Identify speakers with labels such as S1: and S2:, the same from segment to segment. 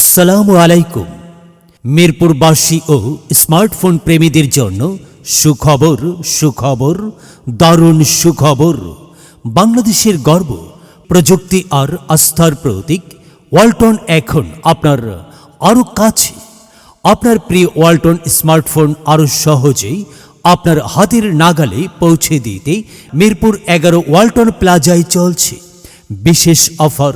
S1: আসসালামু আলাইকুম। মিরপুরবাসী ও স্মার্টফোন প্রেমীদের জন্য সুখবর, সুখবর, দারুণ সুখবর। বাংলাদেশের গর্ব, প্রযুক্তি আর আস্থার প্রতীক ওয়ালটন এখন আপনার আরও কাছে। আপনার প্রিয় ওয়ালটন স্মার্টফোন আরও সহজেই আপনার হাতের নাগালে পৌঁছে দিতে মিরপুর 11 ওয়ালটন প্লাজায় চলছে বিশেষ অফার।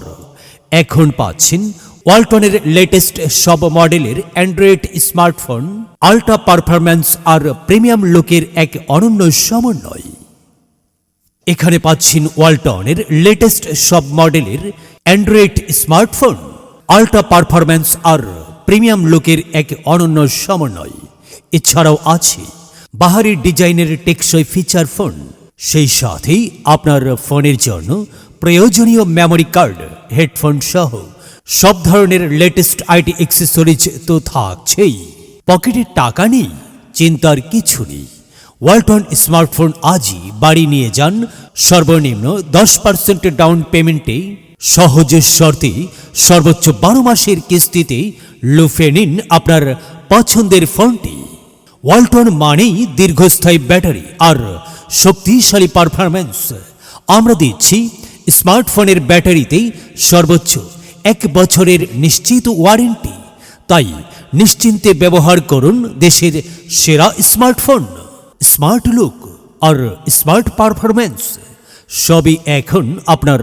S1: এখন পাচ্ছেন ওয়ালটনের লেটেস্ট সব মডেলের অ্যান্ড্রয়েড স্মার্টফোন আল্ট্রা পারফরম্যান্স আর প্রিমিয়াম লুকের এক অনন্য সমন্বয়। এখানে পাচ্ছেন ওয়ালটনের লেটেস্ট সব মডেলের অ্যান্ড্রয়েড স্মার্টফোন আল্ট্রা পারফরম্যান্স আর প্রিমিয়াম লুকের এক অনন্য সমন্বয়। এছাড়াও আছে বাহারি ডিজাইনের টেকসই ফিচার ফোন, সেই সাথেই আপনার ফোনের জন্য প্রয়োজনীয় মেমোরি কার্ড, হেডফোন সহ সব ধরনের লেটেস্ট আইটি অ্যাক্সেসরিজ তো থাকছেই। পকেটে টাকা নেই, চিন্তার কিছু নেই। ওয়ালটন স্মার্টফোন আজই বাড়ি নিয়ে যান সর্বনিম্ন 10% ডাউন পেমেন্টে, সহজ শর্তে সর্বোচ্চ 12 মাসের কিস্তিতে লুফে নিন আপনার পছন্দের ফোনটি। ওয়ালটন মানেই দীর্ঘস্থায়ী ব্যাটারি আর শক্তিশালী পারফরম্যান্স। আমরা দিচ্ছি স্মার্টফোনের ব্যাটারিতেই সর্বোচ্চ 1 বছরের নিশ্চিত ওয়ারেন্টি। তাই নিশ্চিন্তে ব্যবহার করুন দেশের সেরা স্মার্টফোন। স্মার্ট লুক আর স্মার্ট পারফরম্যান্স সবই এখন আপনার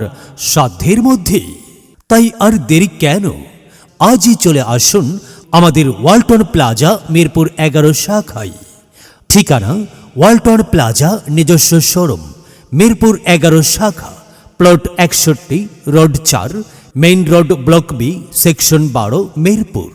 S1: সাধ্যের মধ্যে। তাই আর দেরি কেন, আজই চলে আসুন আমাদের ওয়ালটন প্লাজা মিরপুর 11 শাখায়। ঠিকানা ওয়ালটন প্লাজা নিজস্ব শোরুম, মিরপুর 11 শাখা, plot 61, road 4, main road, block B, section 12, Mirpur.